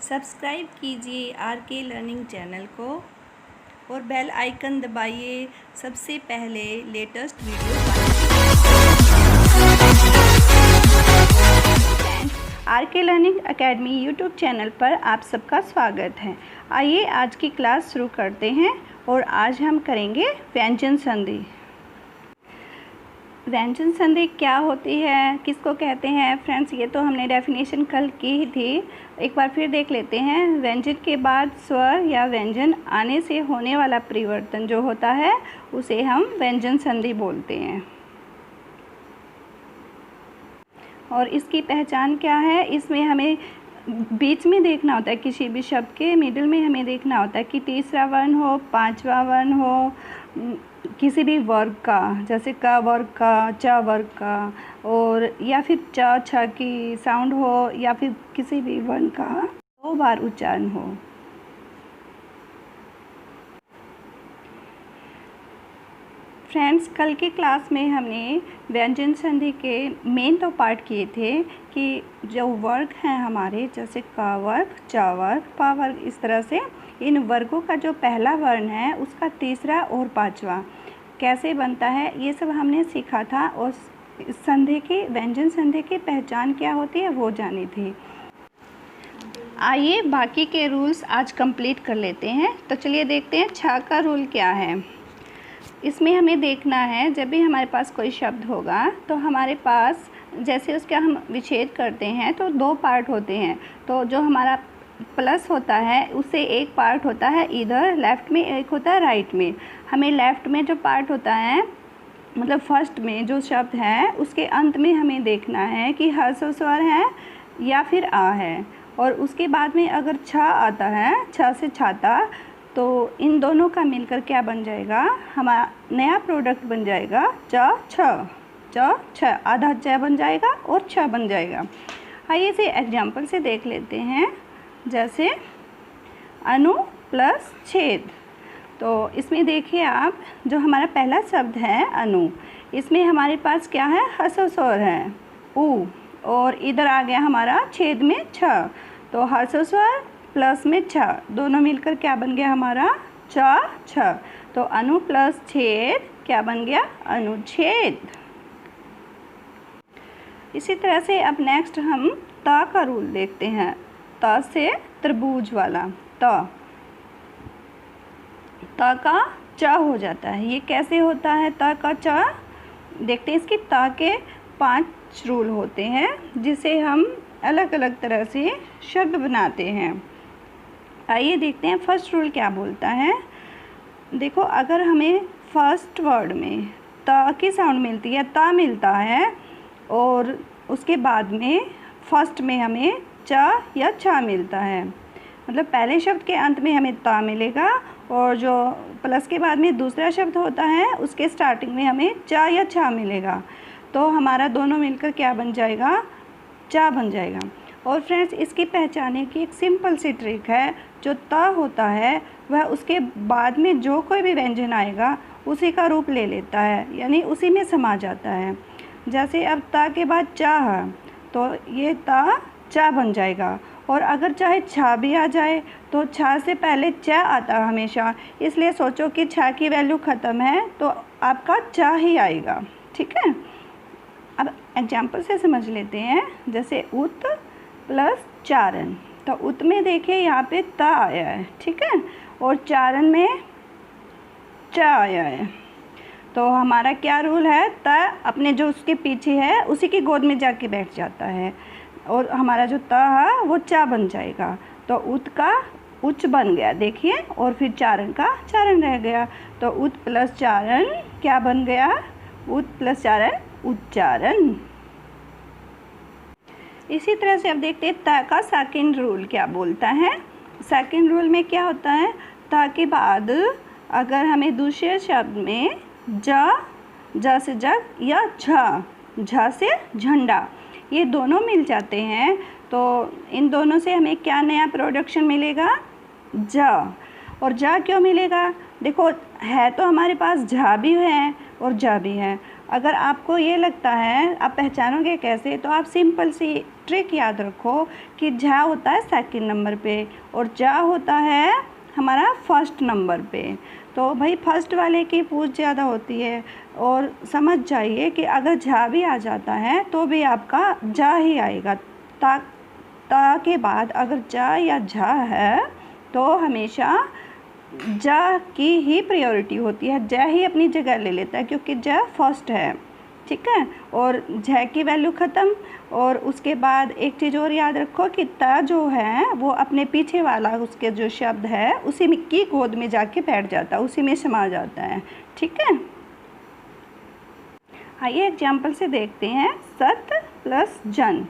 Subscribe कीजिए R K learning channel को और बेल आइकन दबाइए सबसे पहले latest video RK learning academy YouTube channel पर आप सबका स्वागत है। आइए आज की क्लास शुरू करते हैं और आज हम करेंगे व्यंजन संधि। व्यंजन संधि क्या होती है, किसको कहते हैं फ्रेंड्स, ये तो हमने डेफिनेशन कल की ही थी। एक बार फिर देख लेते हैं। व्यंजन के बाद स्वर या व्यंजन आने से होने वाला परिवर्तन जो होता है उसे हम व्यंजन संधि बोलते हैं। और इसकी पहचान क्या है, इसमें हमें बीच में देखना होता है, किसी भी शब्द के मिडिल में हमें देखना होता है कि तीसरा वर्ण हो, पांचवा वर्ण हो, किसी भी वर्ग का, जैसे क वर्ग का, च वर्ग का, और या फिर च छ की साउंड हो, या फिर किसी भी वर्ण का 2 बार उच्चारण हो। फ्रेंड्स, कल की क्लास में हमने व्यंजन संधि के मेन तो पार्ट किए थे कि जो वर्ग हैं हमारे, जैसे क वर्ग, च वर्ग, प वर्ग, इस तरह से इन वर्गों का जो पहला वर्ण है उसका तीसरा और पांचवा कैसे बनता है, ये सब हमने सीखा था। और संधि की, व्यंजन संधि की पहचान क्या होती है वो जानी थी। आइए बाकी के रूल्स आज कंप्लीट कर लेते हैं। तो चलिए देखते हैं छ का रूल क्या है। इसमें हमें देखना है, जब भी हमारे पास कोई शब्द होगा तो हमारे पास जैसे उसका हम विच्छेद करते हैं तो 2 पार्ट होते हैं। तो जो हमारा प्लस होता है उससे एक पार्ट होता है इधर लेफ़्ट में, एक होता है राइट में। हमें लेफ़्ट में जो पार्ट होता है, मतलब फर्स्ट में जो शब्द है उसके अंत में हमें देखना है कि ह्रस्व स्वर है या फिर आ है। और उसके बाद में अगर छ आता है, छ से छाता, तो इन दोनों का मिलकर क्या बन जाएगा, हमारा नया प्रोडक्ट बन जाएगा च छ, च छ, आधा च बन जाएगा और छ बन जाएगा। आइए इसे एग्जाम्पल से देख लेते हैं। जैसे अनु प्लस छेद, तो इसमें देखिए आप, जो हमारा पहला शब्द है अनु, इसमें हमारे पास क्या है, ह्रस्व स्वर है उ, और इधर आ गया हमारा छेद में छ, तो ह्रस्व स्वर प्लस में छ, दोनों मिलकर क्या बन गया हमारा च छ। तो अनु प्लस छेद क्या बन गया, अनुच्छेद। इसी तरह से अब नेक्स्ट हम त का रूल देखते हैं। त से त्रिभुज वाला, त का च हो जाता है। ये कैसे होता है त का च, देखते हैं। इसकी त के 5 रूल होते हैं जिसे हम अलग अलग तरह से शब्द बनाते हैं। आइए देखते हैं फर्स्ट रूल क्या बोलता है। देखो, अगर हमें फर्स्ट वर्ड में त की साउंड मिलती है, त मिलता है, और उसके बाद में फर्स्ट में हमें च या छ मिलता है, मतलब पहले शब्द के अंत में हमें त मिलेगा, और जो प्लस के बाद में दूसरा शब्द होता है उसके स्टार्टिंग में हमें च या छ मिलेगा, तो हमारा दोनों मिलकर क्या बन जाएगा, च बन जाएगा। और फ्रेंड्स, इसकी पहचाने की एक सिंपल सी ट्रिक है। जो त होता है वह उसके बाद में जो कोई भी व्यंजन आएगा उसी का रूप ले लेता है, यानी उसी में समा जाता है। जैसे अब त के बाद च है तो ये त च बन जाएगा, और अगर चाहे छ भी आ जाए तो छ से पहले च आता है हमेशा, इसलिए सोचो कि छ की वैल्यू ख़त्म है तो आपका च ही आएगा। ठीक है, अब एग्जाम्पल से समझ लेते हैं। जैसे उत प्लस चारण, तो उत में देखिए यहाँ पे त आया है, ठीक है, और चारण में च आया है। तो हमारा क्या रूल है, त अपने जो उसके पीछे है उसी की गोद में जाके बैठ जाता है, और हमारा जो त है वो च बन जाएगा। तो उत का उच्च बन गया, देखिए, और फिर चारण का चारण रह गया। तो उत प्लस चारण क्या बन गया, उत प्लस चारण उच्चारण। इसी तरह से अब देखते हैं त का सेकंड रूल क्या बोलता है। सेकंड रूल में क्या होता है, त के बाद अगर हमें दूसरे शब्द में ज से जग या झ से झंडा, ये दोनों मिल जाते हैं, तो इन दोनों से हमें क्या नया प्रोडक्शन मिलेगा, ज। और ज क्यों मिलेगा, देखो है तो हमारे पास झ भी है और ज भी है, अगर आपको ये लगता है आप पहचानोगे कैसे, तो आप सिंपल सी ट्रिक याद रखो कि झा होता है सेकंड नंबर पे और जा होता है हमारा फर्स्ट नंबर पे। तो भाई फर्स्ट वाले की पूछ ज़्यादा होती है, और समझ जाइए कि अगर झा भी आ जाता है तो भी आपका जा ही आएगा। ता के बाद अगर जा या झा है तो हमेशा जा की ही प्रायोरिटी होती है, जा ही अपनी जगह ले लेता है क्योंकि जा फर्स्ट है, ठीक है। और झ की वैल्यू ख़त्म। और उसके बाद एक चीज़ और याद रखो कि ता जो है वो अपने पीछे वाला उसके जो शब्द है उसी में की गोद में जाके बैठ जाता है, उसी में समा जाता है, ठीक है। आइए एग्जाम्पल से देखते हैं। सत प्लस जन।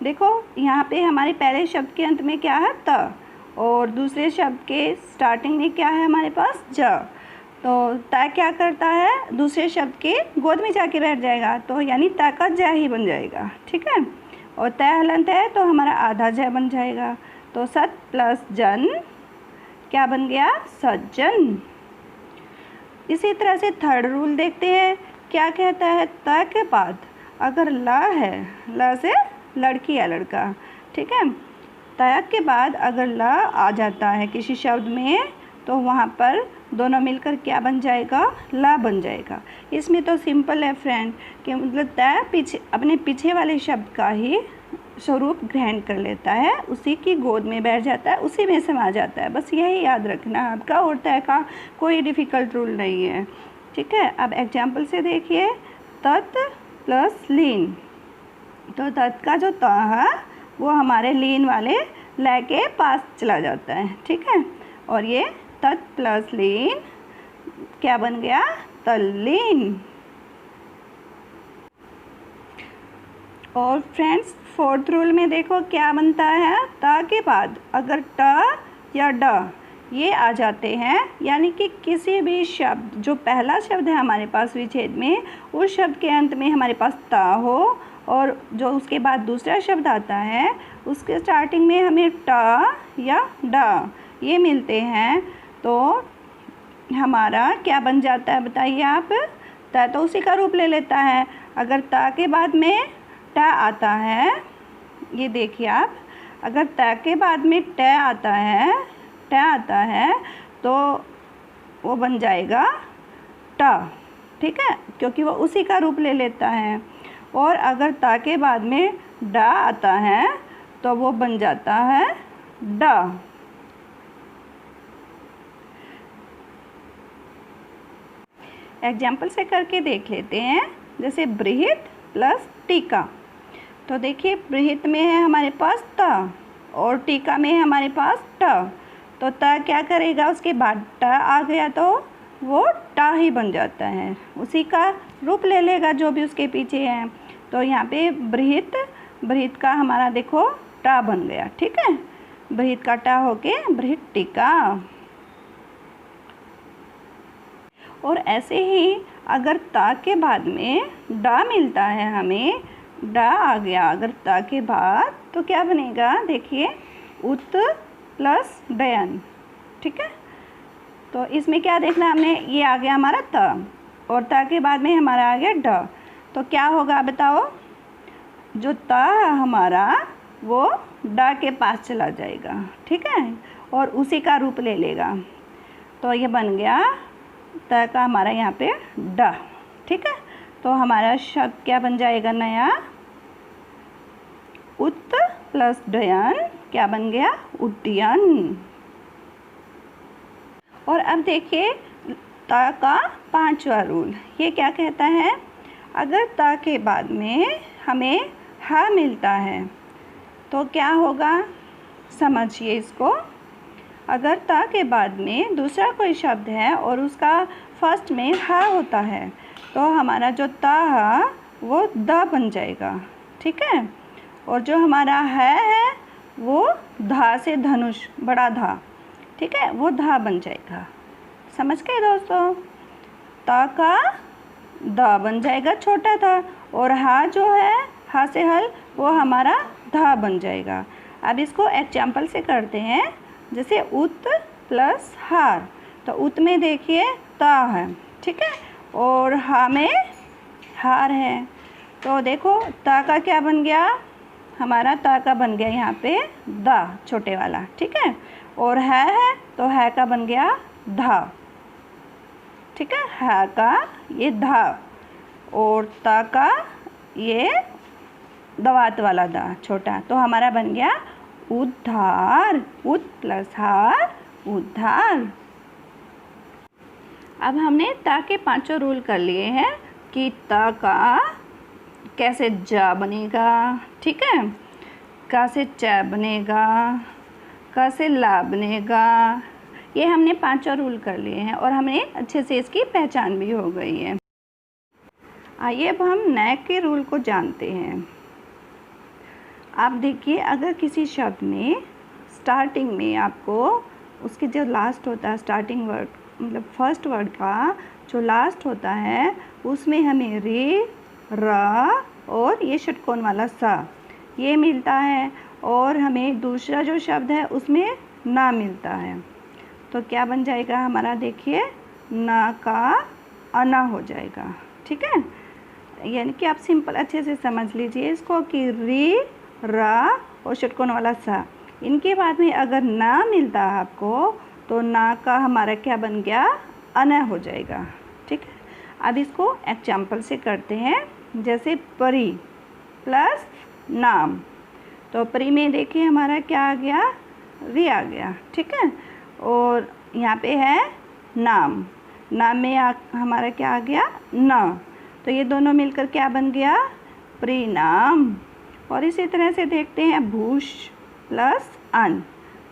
देखो यहाँ पे हमारे पहले शब्द के अंत में क्या है त, और दूसरे शब्द के स्टार्टिंग में क्या है हमारे पास ज। तो ता क्या करता है, दूसरे शब्द के गोद में जाके बैठ जाएगा, तो यानी ता का ज ही बन जाएगा, ठीक है। और तय हलंत है तो हमारा आधा ज बन जाएगा। तो सत प्लस जन क्या बन गया, सज्जन। इसी तरह से थर्ड रूल देखते हैं। क्या कहता है, त के बाद अगर ला है, ला से लड़की या लड़का, ठीक है, त के बाद अगर ला आ जाता है किसी शब्द में तो वहाँ पर दोनों मिलकर क्या बन जाएगा, ला बन जाएगा। इसमें तो सिंपल है फ्रेंड कि मतलब त पीछे अपने पीछे वाले शब्द का ही स्वरूप ग्रहण कर लेता है, उसी की गोद में बैठ जाता है, उसी में समा जाता है। बस यही याद रखना आपका, और त का कोई डिफ़िकल्ट रूल नहीं है, ठीक है। अब एग्जाम्पल से देखिए। तत् प्लस लीन। तो तत् का जो त है वो हमारे लीन वाले ल के पास चला जाता है, ठीक है। और ये तत् प्लस लीन क्या बन गया, तल्लीन। और फ्रेंड्स फोर्थ रूल में देखो क्या बनता है। ता के बाद अगर ट या ड ये आ जाते हैं, यानी कि किसी भी शब्द जो पहला शब्द है हमारे पास विच्छेद में, उस शब्द के अंत में हमारे पास ता हो और जो उसके बाद दूसरा शब्द आता है उसके स्टार्टिंग में हमें ट या ड ये मिलते हैं, तो हमारा क्या बन जाता है बताइए आप। त तो उसी का रूप ले लेता है। अगर ता के बाद में ट आता है, ये देखिए आप, अगर त के बाद में ट आता है तो वो बन जाएगा ट, ठीक है, क्योंकि वो उसी का रूप ले लेता है। और अगर ता के बाद में ड आता है तो वो बन जाता है ड। एग्जाम्पल से करके देख लेते हैं। जैसे बृहत प्लस टीका। तो देखिए बृहत में है हमारे पास त और टीका में है हमारे पास ट। तो त क्या करेगा, उसके बाद ट आ गया तो वो टा ही बन जाता है, उसी का रूप ले लेगा जो भी उसके पीछे है। तो यहाँ पे बृहत का हमारा देखो टा बन गया, ठीक है। बृहत का टा होके बृहत टीका। और ऐसे ही अगर ता के बाद में डा मिलता है, हमें डा आ गया अगर ता के बाद, तो क्या बनेगा देखिए, उत प्लस डयन, ठीक है। तो इसमें क्या देखना हमने, ये आ गया हमारा त और ता के बाद में हमारा आ गया ड। तो क्या होगा बताओ, जो ता हमारा वो डा के पास चला जाएगा, ठीक है, और उसी का रूप ले लेगा। तो ये बन गया त का हमारा यहाँ पे ड, ठीक है। तो हमारा शब्द क्या बन जाएगा नया, उत प्लस डयन क्या बन गया, उड्डयन। और अब देखिए ता का पांचवा रूल, ये क्या कहता है, अगर ता के बाद में हमें हा मिलता है तो क्या होगा, समझिए इसको। अगर ता के बाद में दूसरा कोई शब्द है और उसका फर्स्ट में हा होता है तो हमारा जो ता है वो द बन जाएगा, ठीक है। और जो हमारा है वो धा से धनुष, बड़ा धा, ठीक है, वो धा बन जाएगा। समझ गए दोस्तों, ता का द बन जाएगा छोटा था, और हा जो है हा से हल वो हमारा धा बन जाएगा। अब इसको एग्जाम्पल से करते हैं। जैसे उत प्लस हार, तो उत में देखिए ता है, ठीक है, और हा में हार है। तो देखो ता का क्या बन गया, हमारा ता का बन गया यहाँ पे दा छोटे वाला, ठीक है। और है तो है का बन गया धा, ठीक है, है का ये धा, और ता का ये दवात वाला दा छोटा, तो हमारा बन गया उद्धार। उद प्लस हार उद्धार। अब हमने ता के 5 रूल कर लिए हैं कि ता का कैसे जा बनेगा, ठीक है, का से च बनेगा, का से ला बनेगा। ये हमने 5 रूल कर लिए हैं और हमें अच्छे से इसकी पहचान भी हो गई है। आइए अब हम नए के रूल को जानते हैं। आप देखिए, अगर किसी शब्द में स्टार्टिंग में आपको उसके जो लास्ट होता है, स्टार्टिंग वर्ड मतलब फर्स्ट वर्ड का जो लास्ट होता है, उसमें हमें रे, रा और ये षटकोण वाला सा ये मिलता है, और हमें दूसरा जो शब्द है उसमें ना मिलता है, तो क्या बन जाएगा हमारा, देखिए ना का अना हो जाएगा, ठीक है। यानी कि आप सिंपल अच्छे से समझ लीजिए इसको कि री, रा और षटकोण वाला सा, इनके बाद में अगर ना मिलता है आपको तो ना का हमारा क्या बन गया, अना हो जाएगा, ठीक है। अब इसको एग्जाम्पल से करते हैं। जैसे परी प्लस नाम, तो परी में देखिए हमारा क्या आ गया, री आ गया, ठीक है। और यहाँ पे है नाम, नाम में हमारा क्या आ गया, न, तो ये दोनों मिलकर क्या बन गया, परिणाम। और इसी तरह से देखते हैं भूष प्लस अन,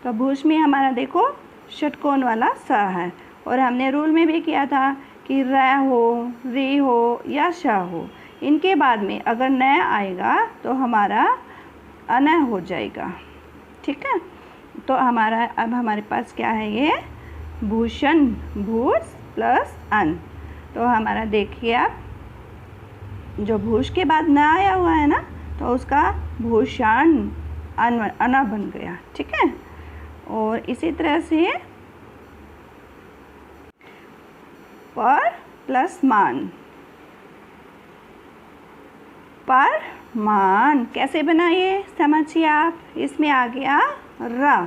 तो भूष में हमारा देखो षटकोण वाला सा है, और हमने रूल में भी किया था कि र हो, री हो या श हो, इनके बाद में अगर न आएगा तो हमारा अन हो जाएगा, ठीक है। तो हमारा अब हमारे पास क्या है, ये भूषण, भूष प्लस अन, तो हमारा देखिए आप जो भूष के बाद न आया हुआ है ना, तो उसका भूषण अना बन गया, ठीक है। और इसी तरह से पर प्लस मान, पर मान कैसे बनाइए समझिए आप। इसमें आ गया र,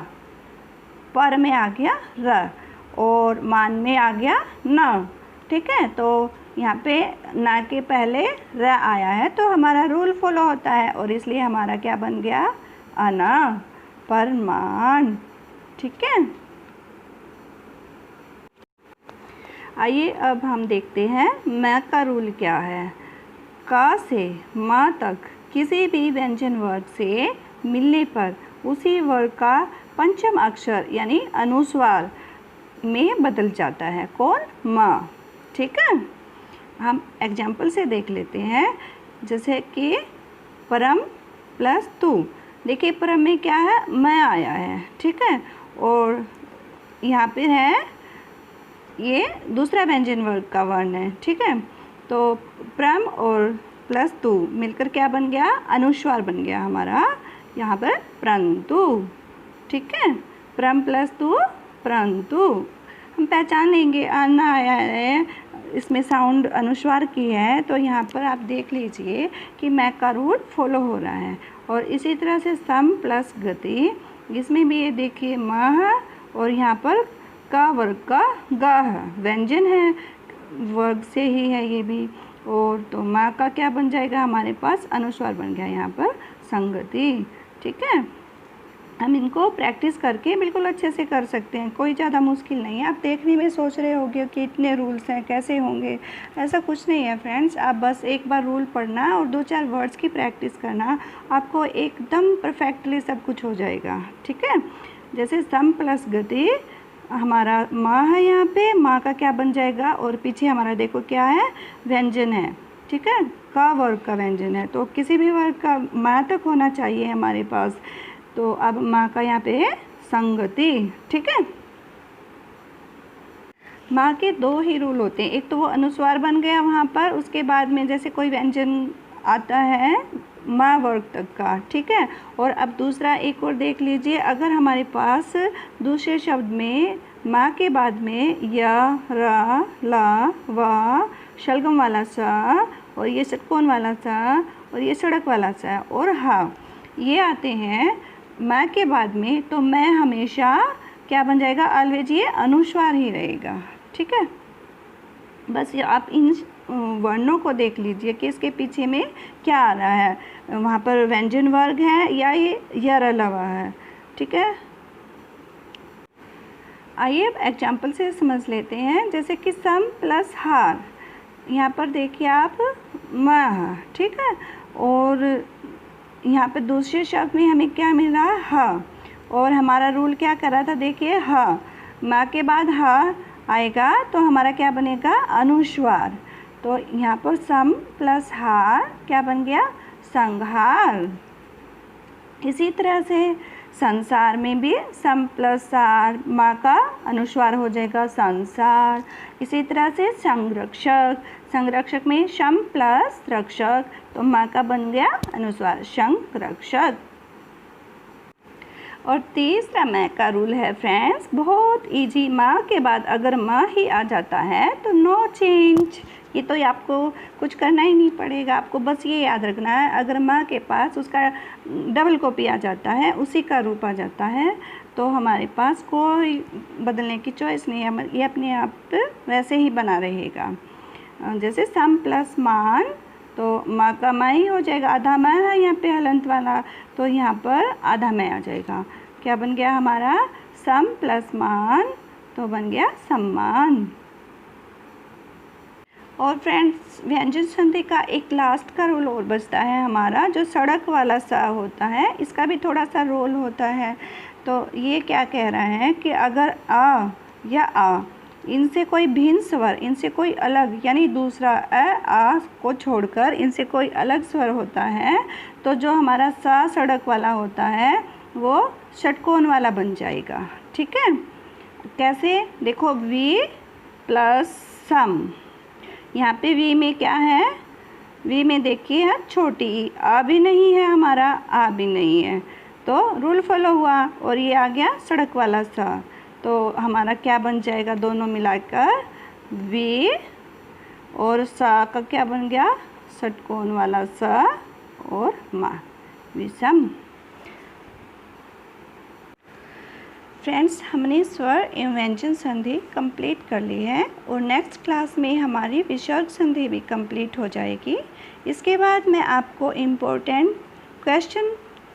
पर में आ गया र, और मान में आ गया न, ठीक है। तो यहाँ पे ना के पहले र आया है तो हमारा रूल फॉलो होता है, और इसलिए हमारा क्या बन गया, अना, परमान, ठीक है। आइए अब हम देखते हैं मैं का रूल क्या है। का से माँ तक किसी भी व्यंजन वर्ग से मिलने पर उसी वर्ग का पंचम अक्षर यानी अनुस्वार में बदल जाता है, कौन, माँ, ठीक है। हम एग्जाम्पल से देख लेते हैं। जैसे कि परम प्लस तू, देखिए परम में क्या है, मैं आया है, ठीक है, और यहाँ पे है ये दूसरा व्यंजन वर्ग का वर्ण है, ठीक है। तो प्रम और प्लस तू मिलकर क्या बन गया, अनुस्वार बन गया हमारा यहाँ पर परंतु, ठीक है। प्रम प्लस तू परंतु, हम पहचान लेंगे आना आया है, इसमें साउंड अनुस्वार की है, तो यहाँ पर आप देख लीजिए कि मैं का रूल फॉलो हो रहा है। और इसी तरह से सम प्लस गति, इसमें भी ये देखिए मह, और यहाँ पर का वर्ग का गाह व्यंजन है, वर्ग से ही है ये भी, और तो माँ का क्या बन जाएगा, हमारे पास अनुस्वार बन गया यहाँ पर संगति, ठीक है। हम इनको प्रैक्टिस करके बिल्कुल अच्छे से कर सकते हैं, कोई ज़्यादा मुश्किल नहीं है। आप देखने में सोच रहे होंगे कि इतने रूल्स हैं कैसे होंगे, ऐसा कुछ नहीं है फ्रेंड्स। आप बस एक बार रूल पढ़ना और 2-4 वर्ड्स की प्रैक्टिस करना, आपको एकदम परफेक्टली सब कुछ हो जाएगा, ठीक है। जैसे सम प्लस गति, हमारा माँ है यहाँ पे, माँ का क्या बन जाएगा, और पीछे हमारा देखो क्या है, व्यंजन है, ठीक है, का वर्ग का व्यंजन है, तो किसी भी वर्ग का माँ तक होना चाहिए हमारे पास। तो अब माँ का यहाँ पे है संगति, ठीक है। माँ के 2 ही रूल होते हैं, एक तो वो अनुस्वार बन गया वहाँ पर, उसके बाद में जैसे कोई व्यंजन आता है माँ वर्ग तक का, ठीक है। और अब दूसरा एक और देख लीजिए, अगर हमारे पास दूसरे शब्द में माँ के बाद में या, रा, ला, वा, शलगम वाला सा और ये षटकोण वाला सा और ये सड़क वाला सा और हा, ये आते हैं म के बाद में, तो मैं हमेशा क्या बन जाएगा, ऑलवेज ये अनुस्वार ही रहेगा। ठीक है, बस ये आप इन वर्णों को देख लीजिए कि इसके पीछे में क्या आ रहा है, वहाँ पर व्यंजन वर्ग है या ये यर लवा है। ठीक है, आइए अब एग्जाम्पल से समझ लेते हैं। जैसे कि सम प्लस हार, यहाँ पर देखिए आप म, ठीक है, और यहाँ पे दूसरे शब्द में हमें क्या मिला, ह, और हमारा रूल क्या कर रहा था, देखिए ह, म के बाद ह आएगा तो हमारा क्या बनेगा, अनुस्वार। तो यहाँ पर सम प्लस हार क्या बन गया, संहार। इसी तरह से संसार में भी सम प्लस सार माँ का अनुस्वार हो जाएगा संसार। इसी तरह से संरक्षक, संरक्षक में शम प्लस रक्षक, तो माँ का बन गया अनुस्वार संरक्षक। और तीसरा मैं का रूल है फ्रेंड्स, बहुत इजी, माँ के बाद अगर माँ ही आ जाता है तो नो चेंज। ये तो आपको कुछ करना ही नहीं पड़ेगा, आपको बस ये याद रखना है, अगर माँ के पास उसका डबल कॉपी आ जाता है, उसी का रूप आ जाता है, तो हमारे पास कोई बदलने की चॉइस नहीं है, ये अपने आप वैसे ही बना रहेगा। जैसे सम प्लस मान, तो माँ का माँ ही हो जाएगा, आधा माँ है यहाँ पे हलंत वाला, तो यहाँ पर आधा मैं आ जाएगा। क्या बन गया हमारा, सम प्लस मान, तो बन गया सम्मान। और फ्रेंड्स व्यंजन संधि का एक लास्ट का रोल और बचता है हमारा, जो सड़क वाला सा होता है, इसका भी थोड़ा सा रोल होता है। तो ये क्या कह रहा है कि अगर आ या आ, इनसे कोई भिन्न स्वर, इनसे कोई अलग, यानी दूसरा आ को छोड़कर इनसे कोई अलग स्वर होता है, तो जो हमारा सा सड़क वाला होता है वो षटकोण वाला बन जाएगा। ठीक है, कैसे, देखो वी प्लस सम, यहाँ पे वी में क्या है, वी में देखिए है छोटी आ भी नहीं है, हमारा आ भी नहीं है, तो रूल फॉलो हुआ, और ये आ गया सड़क वाला सा, तो हमारा क्या बन जाएगा, दोनों मिलाकर वी, और सा का क्या बन गया, षटकोण वाला सा और मा, विषम। फ्रेंड्स हमने स्वर एवं व्यंजन संधि कंप्लीट कर ली है, और नेक्स्ट क्लास में हमारी विसर्ग संधि भी कंप्लीट हो जाएगी। इसके बाद मैं आपको इम्पोर्टेंट क्वेश्चन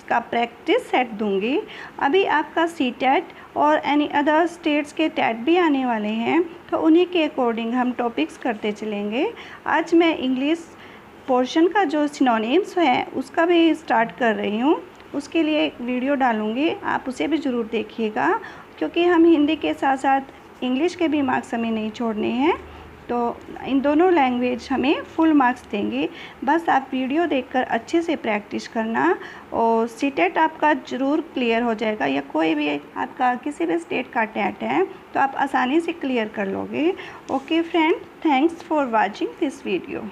का प्रैक्टिस सेट दूंगी। अभी आपका सीटेट और एनी अदर स्टेट्स के टेट भी आने वाले हैं, तो उन्हीं के अकॉर्डिंग हम टॉपिक्स करते चलेंगे। आज मैं इंग्लिश पोर्शन का जो सिनोनिम्स है उसका भी स्टार्ट कर रही हूँ, उसके लिए एक वीडियो डालूँगी, आप उसे भी ज़रूर देखिएगा, क्योंकि हम हिंदी के साथ साथ इंग्लिश के भी मार्क्स हमें नहीं छोड़ने हैं, तो इन दोनों लैंग्वेज हमें फुल मार्क्स देंगे। बस आप वीडियो देखकर अच्छे से प्रैक्टिस करना, और सीटेट आपका ज़रूर क्लियर हो जाएगा, या कोई भी आपका किसी भी स्टेट का टेट है तो आप आसानी से क्लियर कर लोगे। Okay friend, thanks for watching this video.